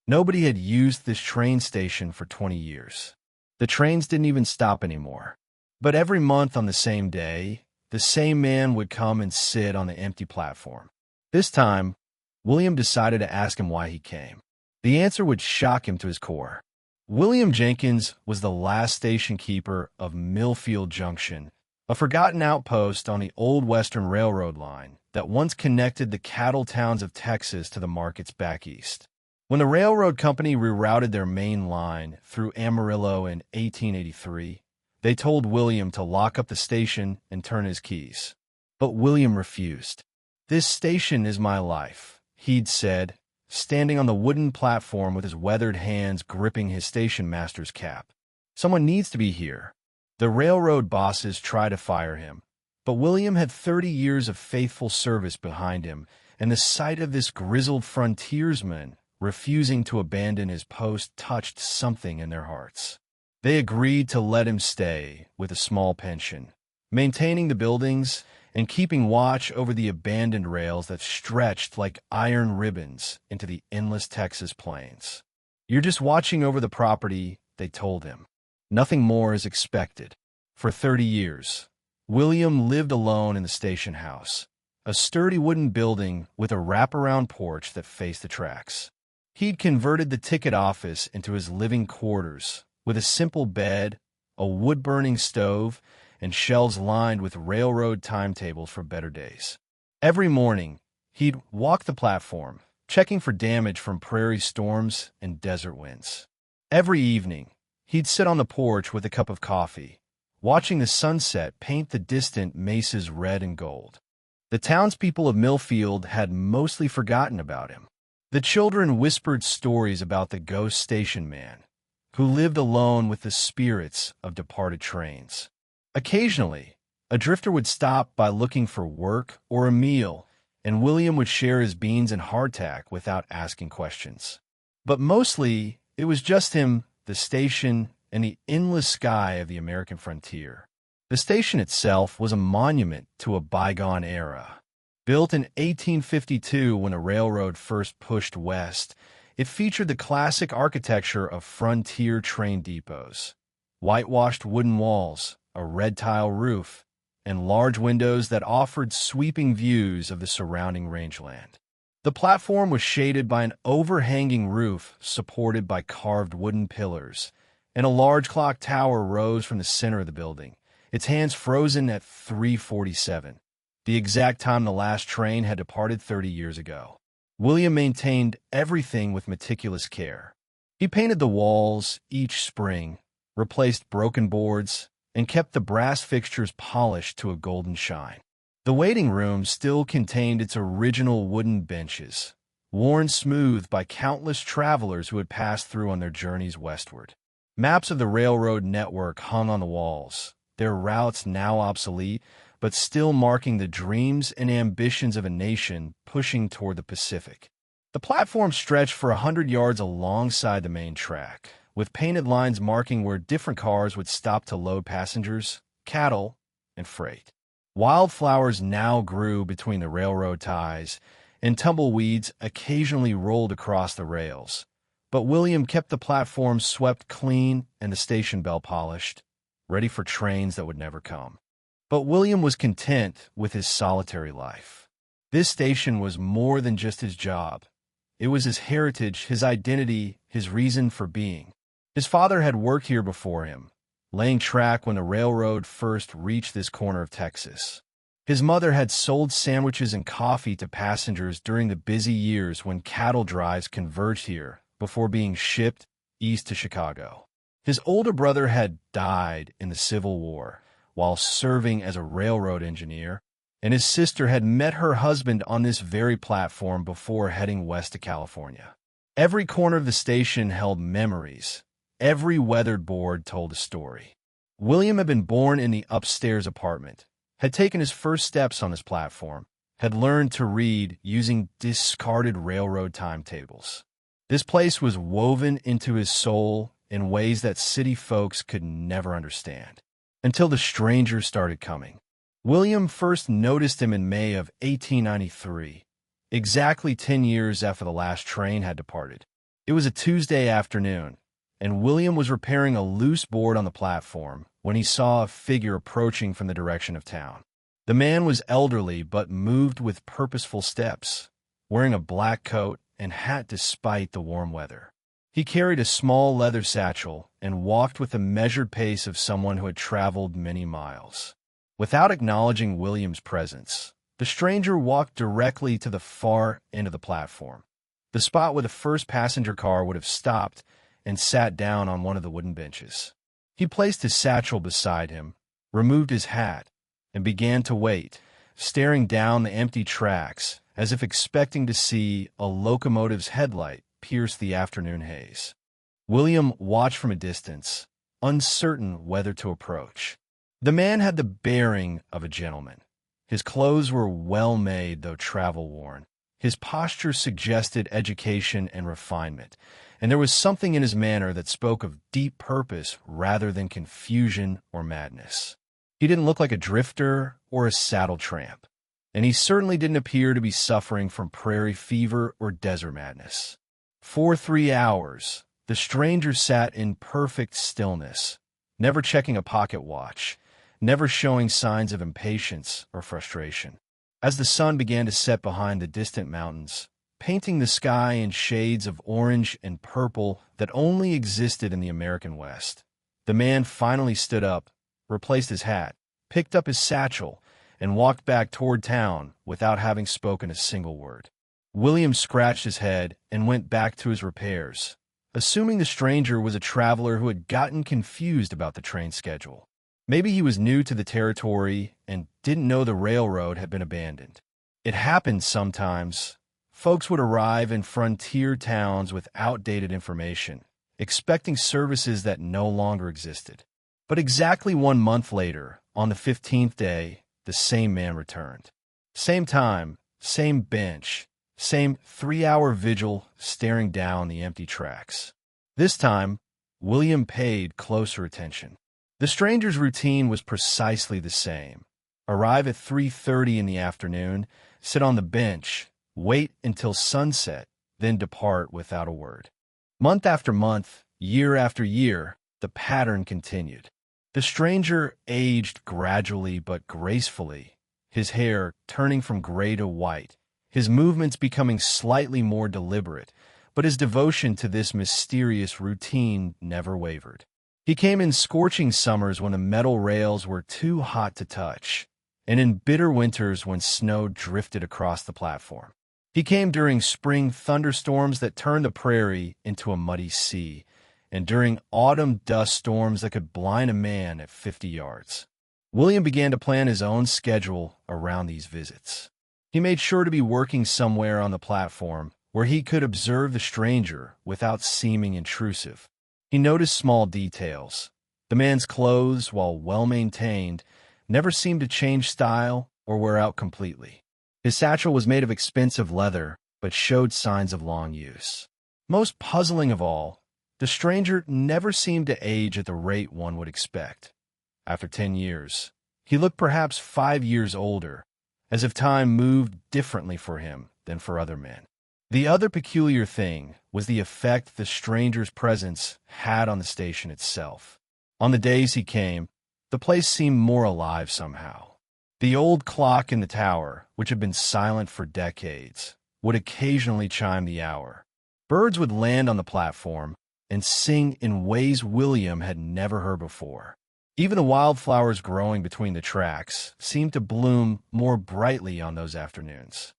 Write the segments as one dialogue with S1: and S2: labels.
S1: Nobody had used this train station for 20 years. The trains didn't even stop anymore. But every month on the same day, the same man would come and sit on the empty platform. This time, William decided to ask him why he came. The answer would shock him to his core. William Jenkins was the last station keeper of Millfield Junction, a forgotten outpost on the old Western Railroad line that once connected the cattle towns of Texas to the markets back east. When the railroad company rerouted their main line through Amarillo in 1883, they told William to lock up the station and turn his keys. But William refused. "This station is my life," he'd said, standing on the wooden platform with his weathered hands gripping his station master's cap. "Someone needs to be here." The railroad bosses tried to fire him, but William had 30 years of faithful service behind him, and the sight of this grizzled frontiersman refusing to abandon his post touched something in their hearts. They agreed to let him stay with a small pension, maintaining the buildings and keeping watch over the abandoned rails that stretched like iron ribbons into the endless Texas plains. "You're just watching over the property," they told him. "Nothing more is expected." For 30 years, William lived alone in the station house, a sturdy wooden building with a wraparound porch that faced the tracks. He'd converted the ticket office into his living quarters, with a simple bed, a wood-burning stove, and shelves lined with railroad timetables for better days. Every morning, he'd walk the platform, checking for damage from prairie storms and desert winds. Every evening, he'd sit on the porch with a cup of coffee, watching the sunset paint the distant mesas red and gold. The townspeople of Millfield had mostly forgotten about him. The children whispered stories about the ghost station man, who lived alone with the spirits of departed trains. Occasionally, a drifter would stop by looking for work or a meal, and William would share his beans and hardtack without asking questions. But mostly, it was just him, the station, and the endless sky of the American frontier. The station itself was a monument to a bygone era. Built in 1852 when a railroad first pushed west, it featured the classic architecture of frontier train depots: whitewashed wooden walls, a red tile roof, and large windows that offered sweeping views of the surrounding rangeland. The platform was shaded by an overhanging roof supported by carved wooden pillars, and a large clock tower rose from the center of the building, its hands frozen at 3:47, the exact time the last train had departed 30 years ago. William maintained everything with meticulous care. He painted the walls each spring, replaced broken boards, and kept the brass fixtures polished to a golden shine. The waiting room still contained its original wooden benches, worn smooth by countless travelers who had passed through on their journeys westward. Maps of the railroad network hung on the walls, their routes now obsolete, but still marking the dreams and ambitions of a nation pushing toward the Pacific. The platform stretched for 100 yards alongside the main track, with painted lines marking where different cars would stop to load passengers, cattle, and freight. Wildflowers now grew between the railroad ties, and tumbleweeds occasionally rolled across the rails. But William kept the platform swept clean and the station bell polished, ready for trains that would never come. But William was content with his solitary life. This station was more than just his job. It was his heritage, his identity, his reason for being. His father had worked here before him, laying track when the railroad first reached this corner of Texas. His mother had sold sandwiches and coffee to passengers during the busy years when cattle drives converged here before being shipped east to Chicago. His older brother had died in the Civil War while serving as a railroad engineer, and his sister had met her husband on this very platform before heading west to California. Every corner of the station held memories. Every weathered board told a story. William had been born in the upstairs apartment, had taken his first steps on this platform, had learned to read using discarded railroad timetables. This place was woven into his soul in ways that city folks could never understand. Until the strangers started coming. William first noticed him in May of 1893, exactly 10 years after the last train had departed. It was a Tuesday afternoon, and William was repairing a loose board on the platform when he saw a figure approaching from the direction of town. The man was elderly but moved with purposeful steps, wearing a black coat and hat despite the warm weather. He carried a small leather satchel and walked with the measured pace of someone who had traveled many miles. Without acknowledging William's presence, the stranger walked directly to the far end of the platform, the spot where the first passenger car would have stopped, and sat down on one of the wooden benches. He placed his satchel beside him, removed his hat, and began to wait, staring down the empty tracks as if expecting to see a locomotive's headlight pierce the afternoon haze. William watched from a distance, uncertain whether to approach. The man had the bearing of a gentleman. His clothes were well-made, though travel-worn. His posture suggested education and refinement, and there was something in his manner that spoke of deep purpose rather than confusion or madness. He didn't look like a drifter or a saddle tramp, and he certainly didn't appear to be suffering from prairie fever or desert madness. For 3 hours, the stranger sat in perfect stillness, never checking a pocket watch, never showing signs of impatience or frustration. As the sun began to set behind the distant mountains, painting the sky in shades of orange and purple that only existed in the American West, the man finally stood up, replaced his hat, picked up his satchel, and walked back toward town without having spoken a single word. William scratched his head and went back to his repairs, assuming the stranger was a traveler who had gotten confused about the train schedule. Maybe he was new to the territory and didn't know the railroad had been abandoned. It happened sometimes. Folks would arrive in frontier towns with outdated information, expecting services that no longer existed. But exactly 1 month later, on the 15th day, the same man returned. Same time, same bench, same 3-hour vigil staring down the empty tracks. This time, William paid closer attention. The stranger's routine was precisely the same. Arrive at 3:30 in the afternoon, sit on the bench, wait until sunset, then depart without a word. Month after month, year after year, the pattern continued. The stranger aged gradually but gracefully, his hair turning from gray to white, his movements becoming slightly more deliberate, but his devotion to this mysterious routine never wavered. He came in scorching summers when the metal rails were too hot to touch, and in bitter winters when snow drifted across the platform. He came during spring thunderstorms that turned the prairie into a muddy sea, and during autumn dust storms that could blind a man at 50 yards. William began to plan his own schedule around these visits. He made sure to be working somewhere on the platform where he could observe the stranger without seeming intrusive. He noticed small details. The man's clothes, while well-maintained, never seemed to change style or wear out completely. His satchel was made of expensive leather, but showed signs of long use. Most puzzling of all, the stranger never seemed to age at the rate one would expect. After 10 years, he looked perhaps 5 years older, as if time moved differently for him than for other men. The other peculiar thing was the effect the stranger's presence had on the station itself. On the days he came, the place seemed more alive somehow. The old clock in the tower, which had been silent for decades, would occasionally chime the hour. Birds would land on the platform and sing in ways William had never heard before. Even the wildflowers growing between the tracks seemed to bloom more brightly on those afternoons.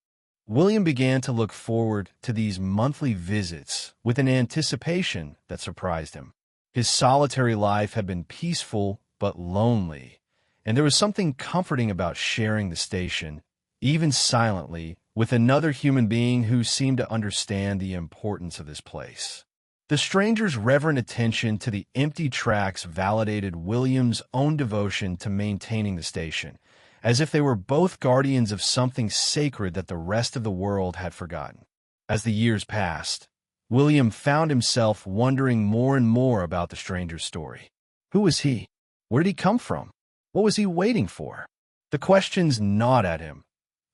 S1: William began to look forward to these monthly visits with an anticipation that surprised him. His solitary life had been peaceful but lonely, and there was something comforting about sharing the station, even silently, with another human being who seemed to understand the importance of this place. The stranger's reverent attention to the empty tracks validated William's own devotion to maintaining the station, as if they were both guardians of something sacred that the rest of the world had forgotten. As the years passed, William found himself wondering more and more about the stranger's story. Who was he? Where did he come from? What was he waiting for? The questions gnawed at him,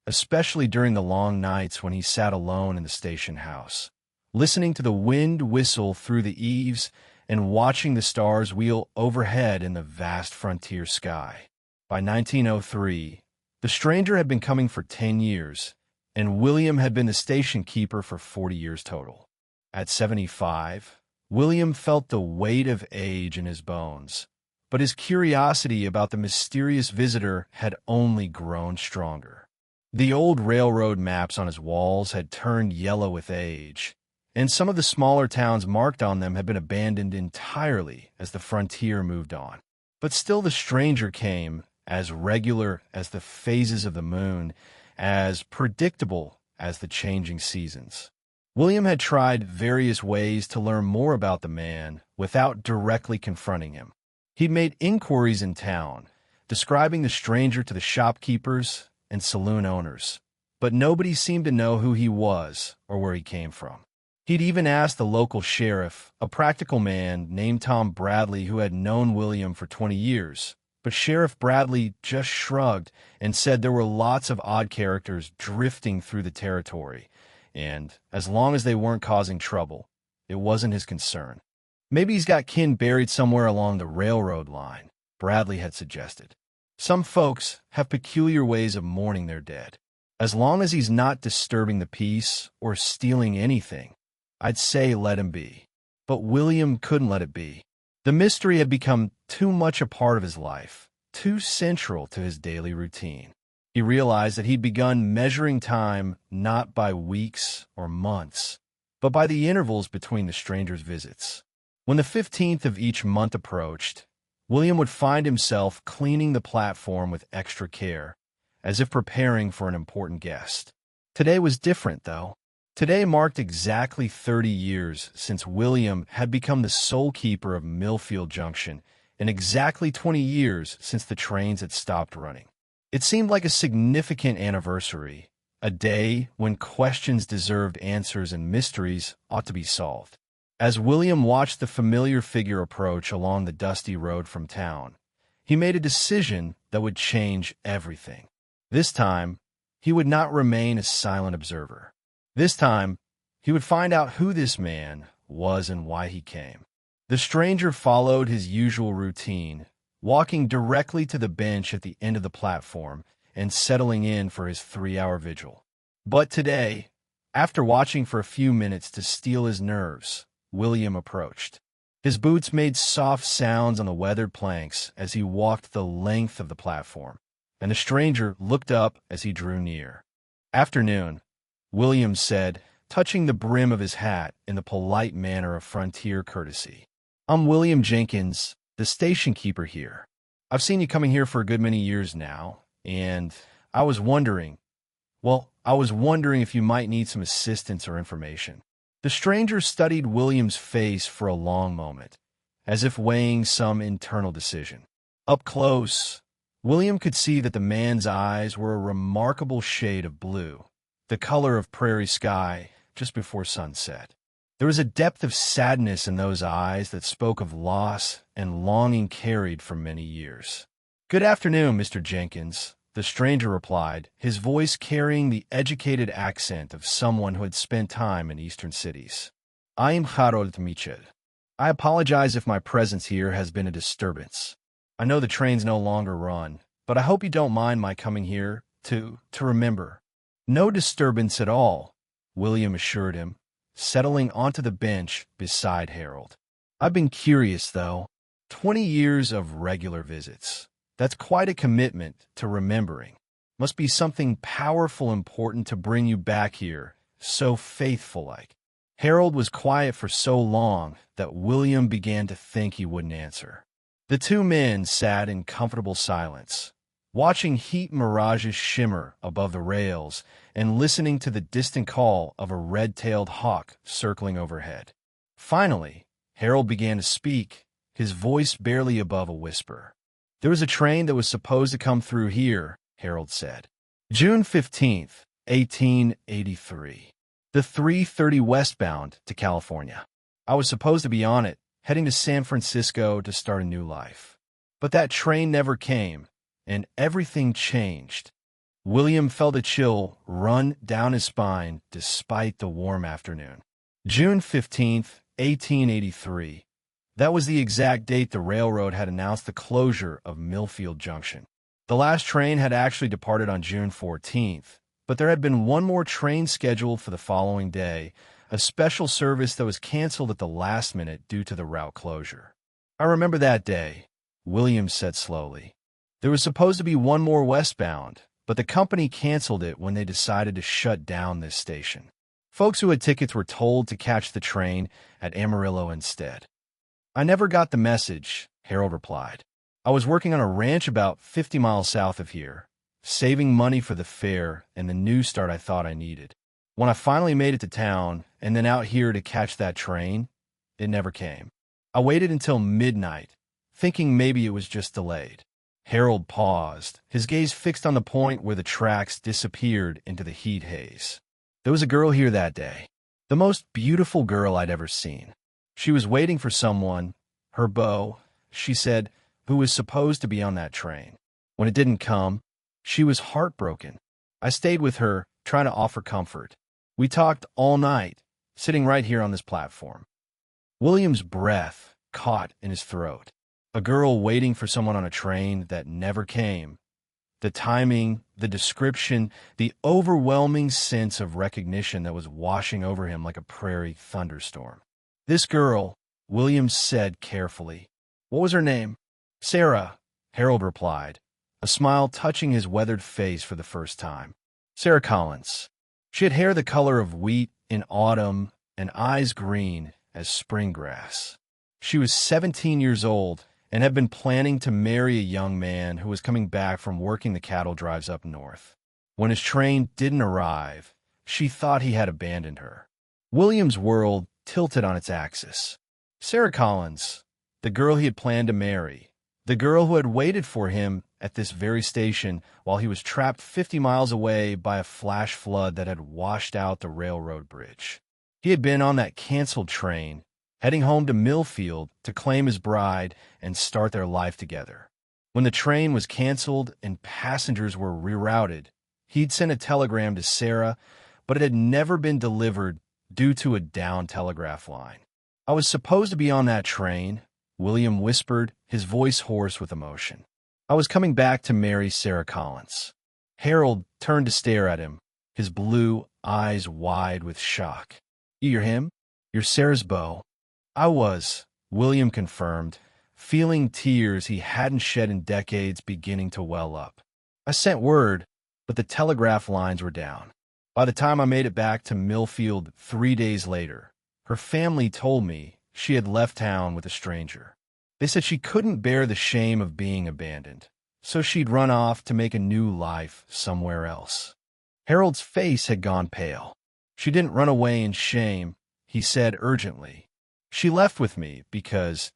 S1: especially during the long nights when he sat alone in the station house, listening to the wind whistle through the eaves and watching the stars wheel overhead in the vast frontier sky. By 1903, the stranger had been coming for 10 years, and William had been the station keeper for 40 years total. At 75, William felt the weight of age in his bones, but his curiosity about the mysterious visitor had only grown stronger. The old railroad maps on his walls had turned yellow with age, and some of the smaller towns marked on them had been abandoned entirely as the frontier moved on. But still the stranger came, as regular as the phases of the moon, as predictable as the changing seasons. William had tried various ways to learn more about the man without directly confronting him. He'd made inquiries in town, describing the stranger to the shopkeepers and saloon owners, but nobody seemed to know who he was or where he came from. He'd even asked the local sheriff, a practical man named Tom Bradley who had known William for 20 years, but Sheriff Bradley just shrugged and said there were lots of odd characters drifting through the territory, and as long as they weren't causing trouble, it wasn't his concern. Maybe he's got kin buried somewhere along the railroad line, Bradley had suggested. Some folks have peculiar ways of mourning their dead. As long as he's not disturbing the peace or stealing anything, I'd say let him be. But William couldn't let it be. The mystery had become too much a part of his life, too central to his daily routine. He realized that he'd begun measuring time not by weeks or months, but by the intervals between the stranger's visits. When the 15th of each month approached, William would find himself cleaning the platform with extra care, as if preparing for an important guest. Today was different, though. Today marked exactly 30 years since William had become the sole keeper of Millfield Junction, and exactly 20 years since the trains had stopped running. It seemed like a significant anniversary, a day when questions deserved answers and mysteries ought to be solved. As William watched the familiar figure approach along the dusty road from town, he made a decision that would change everything. This time, he would not remain a silent observer. This time, he would find out who this man was and why he came. The stranger followed his usual routine, walking directly to the bench at the end of the platform and settling in for his 3-hour vigil. But today, after watching for a few minutes to steel his nerves, William approached. His boots made soft sounds on the weathered planks as he walked the length of the platform, and the stranger looked up as he drew near. "Afternoon," William said, touching the brim of his hat in the polite manner of frontier courtesy. "I'm William Jenkins, the station keeper here. I've seen you coming here for a good many years now, and I was wondering if you might need some assistance or information." The stranger studied William's face for a long moment, as if weighing some internal decision. Up close, William could see that the man's eyes were a remarkable shade of blue, the color of prairie sky just before sunset. There was a depth of sadness in those eyes that spoke of loss and longing carried for many years. "Good afternoon, Mr. Jenkins," the stranger replied, his voice carrying the educated accent of someone who had spent time in eastern cities. "I am Harold Mitchell. I apologize if my presence here has been a disturbance. I know the trains no longer run, but I hope you don't mind my coming here to remember." "No disturbance at all," William assured him, settling onto the bench beside Harold. "I've been curious, though. 20 years of regular visits. That's quite a commitment to remembering. Must be something powerful important to bring you back here, so faithful-like." Harold was quiet for so long that William began to think he wouldn't answer. The two men sat in comfortable silence, watching heat mirages shimmer above the rails and listening to the distant call of a red-tailed hawk circling overhead. Finally, Harold began to speak, his voice barely above a whisper. "There was a train that was supposed to come through here," Harold said. "June 15th, 1883. The 3:30 westbound to California. I was supposed to be on it, heading to San Francisco to start a new life. But that train never came, and everything changed." William felt a chill run down his spine despite the warm afternoon. June 15th, 1883. That was the exact date the railroad had announced the closure of Millfield Junction. The last train had actually departed on June 14th, but there had been one more train scheduled for the following day, a special service that was canceled at the last minute due to the route closure. "I remember that day," Williams said slowly. "There was supposed to be one more westbound, but the company canceled it when they decided to shut down this station. Folks who had tickets were told to catch the train at Amarillo instead." "I never got the message," Harold replied. "I was working on a ranch about 50 miles south of here, saving money for the fare and the new start I thought I needed. When I finally made it to town and then out here to catch that train, it never came. I waited until midnight, thinking maybe it was just delayed." Harold paused, his gaze fixed on the point where the tracks disappeared into the heat haze. "There was a girl here that day, the most beautiful girl I'd ever seen. She was waiting for someone, her beau, she said, who was supposed to be on that train. When it didn't come, she was heartbroken. I stayed with her, trying to offer comfort. We talked all night, sitting right here on this platform." William's breath caught in his throat. A girl waiting for someone on a train that never came. The timing, the description, the overwhelming sense of recognition that was washing over him like a prairie thunderstorm. "This girl," Williams said carefully. "What was her name?" "Sarah," Harold replied, a smile touching his weathered face for the first time. "Sarah Collins. She had hair the color of wheat in autumn and eyes green as spring grass. She was 17 years old and had been planning to marry a young man who was coming back from working the cattle drives up north. When his train didn't arrive, she thought he had abandoned her." William's world tilted on its axis. Sarah Collins, the girl he had planned to marry, the girl who had waited for him at this very station while he was trapped 50 miles away by a flash flood that had washed out the railroad bridge. He had been on that canceled train, heading home to Millfield to claim his bride and start their life together. When the train was canceled and passengers were rerouted, he'd sent a telegram to Sarah, but it had never been delivered due to a down telegraph line. "I was supposed to be on that train," William whispered, his voice hoarse with emotion. "I was coming back to marry Sarah Collins." Harold turned to stare at him, his blue eyes wide with shock. "You're him? You're Sarah's beau?" "I was," William confirmed, feeling tears he hadn't shed in decades beginning to well up. "I sent word, but the telegraph lines were down. By the time I made it back to Millfield 3 days later, her family told me she had left town with a stranger. They said she couldn't bear the shame of being abandoned, so she'd run off to make a new life somewhere else." Harold's face had gone pale. "She didn't run away in shame," he said urgently. "She left with me because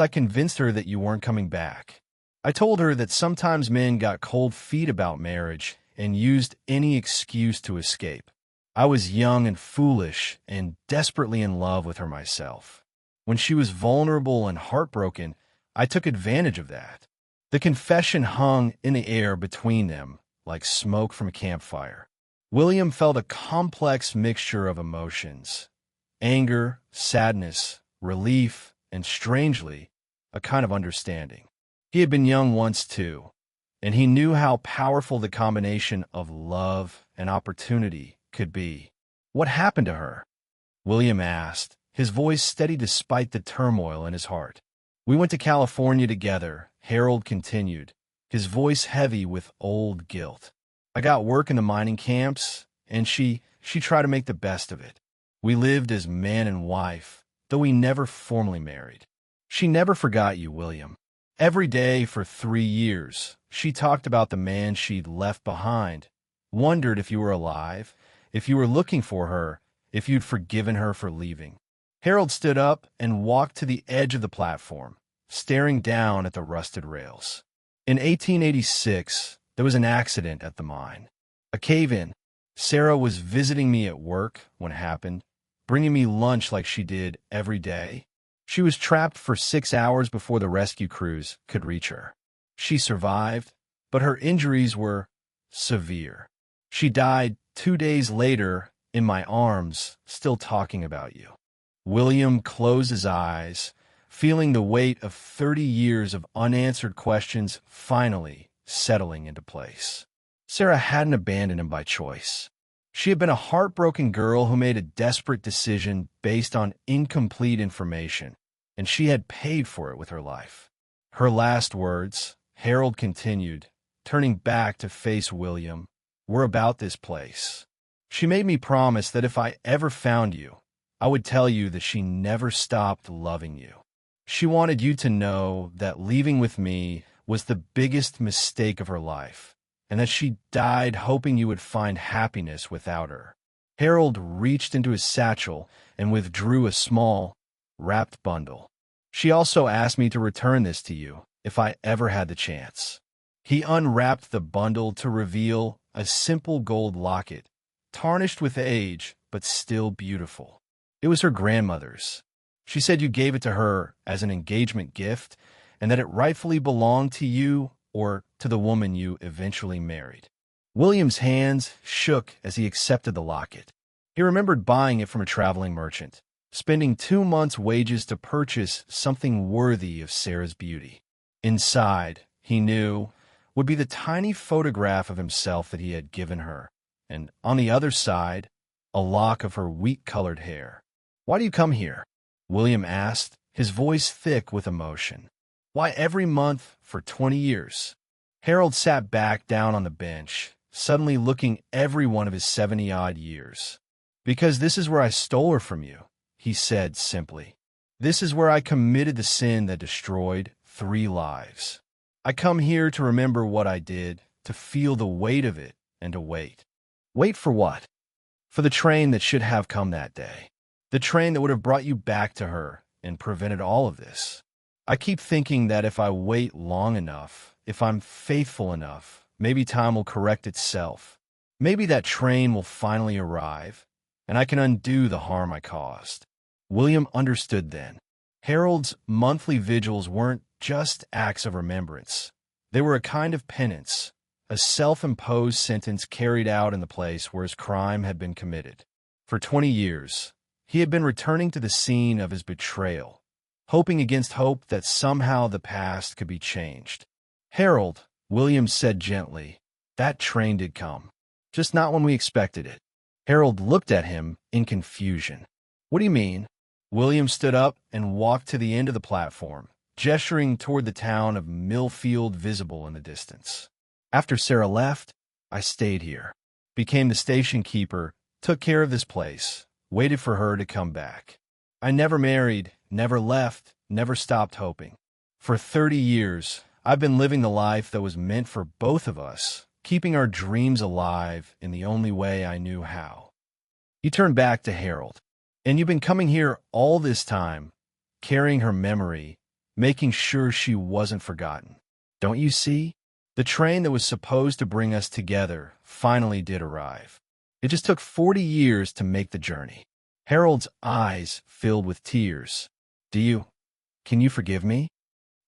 S1: I convinced her that you weren't coming back. I told her that sometimes men got cold feet about marriage and used any excuse to escape. I was young and foolish and desperately in love with her myself. When she was vulnerable and heartbroken, I took advantage of that." The confession hung in the air between them like smoke from a campfire. William felt a complex mixture of emotions: anger, sadness, relief, and strangely, a kind of understanding. He had been young once too, and he knew how powerful the combination of love and opportunity could be. "What happened to her?" William asked, his voice steady despite the turmoil in his heart. "We went to California together," Harold continued, his voice heavy with old guilt. "I got work in the mining camps, and she tried to make the best of it. We lived as man and wife, though we never formally married. She never forgot you, William. Every day for 3 years, she talked about the man she'd left behind, wondered if you were alive, if you were looking for her, if you'd forgiven her for leaving." Harold stood up and walked to the edge of the platform, staring down at the rusted rails. "In 1886, there was an accident at the mine. A cave-in. Sarah was visiting me at work when it happened, bringing me lunch like she did every day. She was trapped for 6 hours before the rescue crews could reach her. She survived, but her injuries were severe. She died 2 days later in my arms, still talking about you. William closed his eyes, feeling the weight of 30 years of unanswered questions finally settling into place. Sarah hadn't abandoned him by choice. She had been a heartbroken girl who made a desperate decision based on incomplete information, and she had paid for it with her life. Her last words, Harold continued, turning back to face William, were about this place. She made me promise that if I ever found you, I would tell you that she never stopped loving you. She wanted you to know that leaving with me was the biggest mistake of her life, and that she died hoping you would find happiness without her. Harold reached into his satchel and withdrew a small, wrapped bundle. She also asked me to return this to you if I ever had the chance. He unwrapped the bundle to reveal a simple gold locket, tarnished with age, but still beautiful. It was her grandmother's. She said you gave it to her as an engagement gift and that it rightfully belonged to you or to the woman you eventually married. William's hands shook as he accepted the locket. He remembered buying it from a traveling merchant, spending 2 months' wages to purchase something worthy of Sarah's beauty. Inside, he knew, would be the tiny photograph of himself that he had given her, and on the other side, a lock of her wheat-colored hair. "Why do you come here?" William asked, his voice thick with emotion. "Why every month for 20 years?" Harold sat back down on the bench, suddenly looking every one of his 70-odd years. "Because this is where I stole her from you," he said simply. "This is where I committed the sin that destroyed 3 lives. I come here to remember what I did, to feel the weight of it, and to wait." "Wait for what?" "For the train that should have come that day. The train that would have brought you back to her and prevented all of this. I keep thinking that if I wait long enough, if I'm faithful enough, maybe time will correct itself. Maybe that train will finally arrive, and I can undo the harm I caused." William understood then. Harold's monthly vigils weren't just acts of remembrance. They were a kind of penance, a self-imposed sentence carried out in the place where his crime had been committed. For 20 years, he had been returning to the scene of his betrayal, hoping against hope that somehow the past could be changed. "Harold," William said gently, "that train did come. Just not when we expected it." Harold looked at him in confusion. "What do you mean?" William stood up and walked to the end of the platform, gesturing toward the town of Millfield visible in the distance. "After Sarah left, I stayed here, became the station keeper, took care of this place, waited for her to come back. I never married, never left, never stopped hoping. For 30 years, I've been living the life that was meant for both of us, keeping our dreams alive in the only way I knew how." He turned back to Harold. "And you've been coming here all this time, carrying her memory, making sure she wasn't forgotten. Don't you see? The train that was supposed to bring us together finally did arrive. It just took 40 years to make the journey." Harold's eyes filled with tears. Can you forgive me?"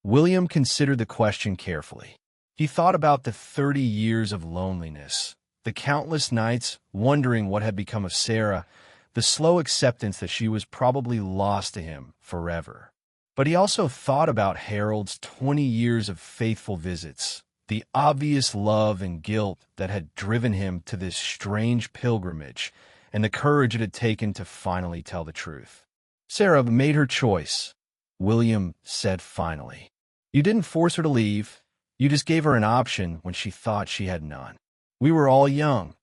S1: William considered the question carefully. He thought about the 30 years of loneliness, the countless nights wondering what had become of Sarah, the slow acceptance that she was probably lost to him forever. But he also thought about Harold's 20 years of faithful visits, the obvious love and guilt that had driven him to this strange pilgrimage, and the courage it had taken to finally tell the truth. "Sarah made her choice," William said finally. "You didn't force her to leave. You just gave her an option when she thought she had none. We were all young,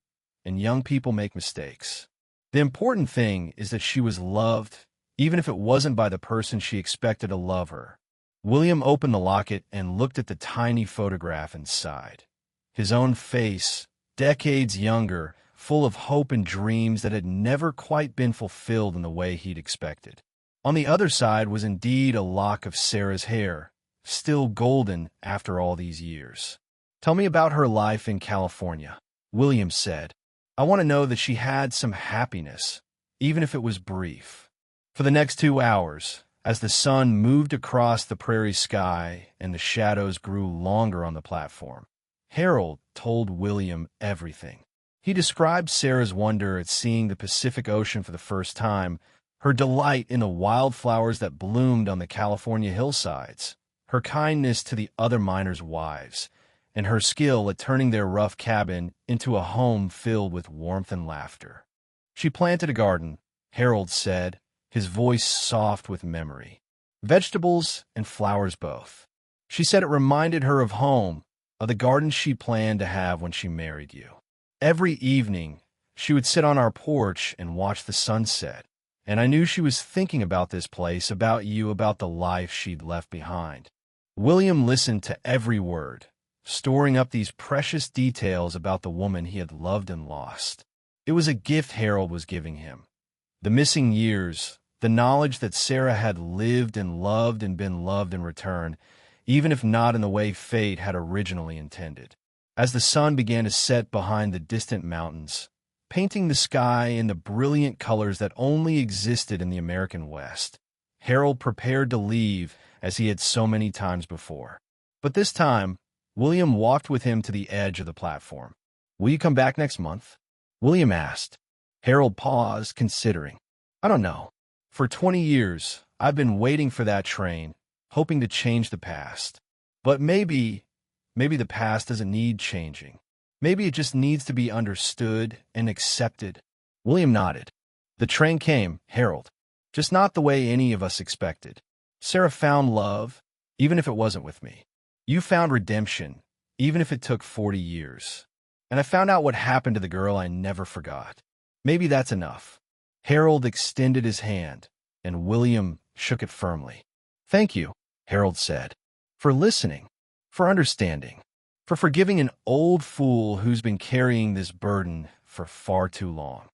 S1: and young people make mistakes. The important thing is that she was loved, even if it wasn't by the person she expected to love her." William opened the locket and looked at the tiny photograph inside. His own face, decades younger, full of hope and dreams that had never quite been fulfilled in the way he'd expected. On the other side was indeed a lock of Sarah's hair, still golden after all these years. "Tell me about her life in California," William said. "I want to know that she had some happiness, even if it was brief." For the next 2 hours, as the sun moved across the prairie sky and the shadows grew longer on the platform, Harold told William everything. He described Sarah's wonder at seeing the Pacific Ocean for the first time, her delight in the wildflowers that bloomed on the California hillsides, her kindness to the other miners' wives, and her skill at turning their rough cabin into a home filled with warmth and laughter. She planted a garden, Harold said, his voice soft with memory. Vegetables and flowers both. She said it reminded her of home, of the garden she planned to have when she married you. Every evening, she would sit on our porch and watch the sunset, and I knew she was thinking about this place, about you, about the life she'd left behind. William listened to every word, storing up these precious details about the woman he had loved and lost. It was a gift Harold was giving him. The missing years, the knowledge that Sarah had lived and been loved in return, even if not in the way fate had originally intended. As the sun began to set behind the distant mountains, painting the sky in the brilliant colors that only existed in the American West, Harold prepared to leave as he had so many times before. But this time, William walked with him to the edge of the platform. "Will you come back next month?" William asked. Harold paused, considering. "I don't know. For 20 years, I've been waiting for that train, hoping to change the past. But maybe the past doesn't need changing. Maybe it just needs to be understood and accepted." William nodded. "The train came, Harold. Just not the way any of us expected. Sarah found love, even if it wasn't with me. You found redemption, even if it took 40 years. And I found out what happened to the girl I never forgot. Maybe that's enough." Harold extended his hand, and William shook it firmly. "Thank you," Harold said, "for listening, for understanding, for forgiving an old fool who's been carrying this burden for far too long."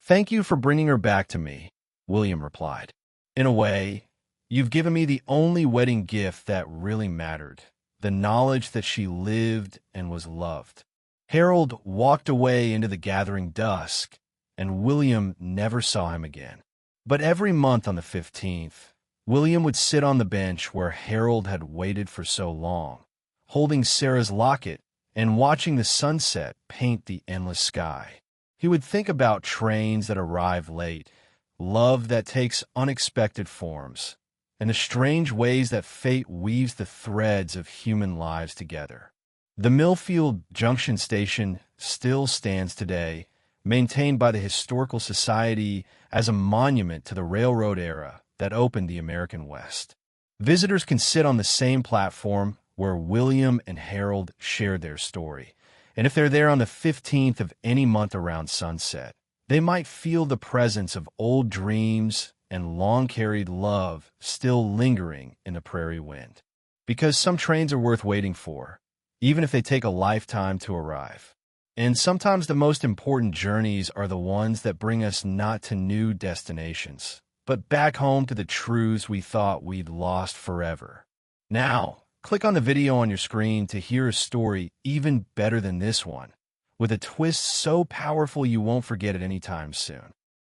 S1: "Thank you for bringing her back to me," William replied. "In a way, you've given me the only wedding gift that really mattered, the knowledge that she lived and was loved." Harold walked away into the gathering dusk, and William never saw him again. But every month on the 15th, William would sit on the bench where Harold had waited for so long, holding Sarah's locket and watching the sunset paint the endless sky. He would think about trains that arrive late, love that takes unexpected forms, and the strange ways that fate weaves the threads of human lives together. The Millfield Junction Station still stands today, maintained by the Historical Society as a monument to the railroad era that opened the American West. Visitors can sit on the same platform where William and Harold shared their story, and if they're there on the 15th of any month around sunset, they might feel the presence of old dreams and long-carried love still lingering in the prairie wind. Because some trains are worth waiting for, even if they take a lifetime to arrive. And sometimes the most important journeys are the ones that bring us not to new destinations, but back home to the truths we thought we'd lost forever. Now, click on the video on your screen to hear a story even better than this one, with a twist so powerful you won't forget it anytime soon.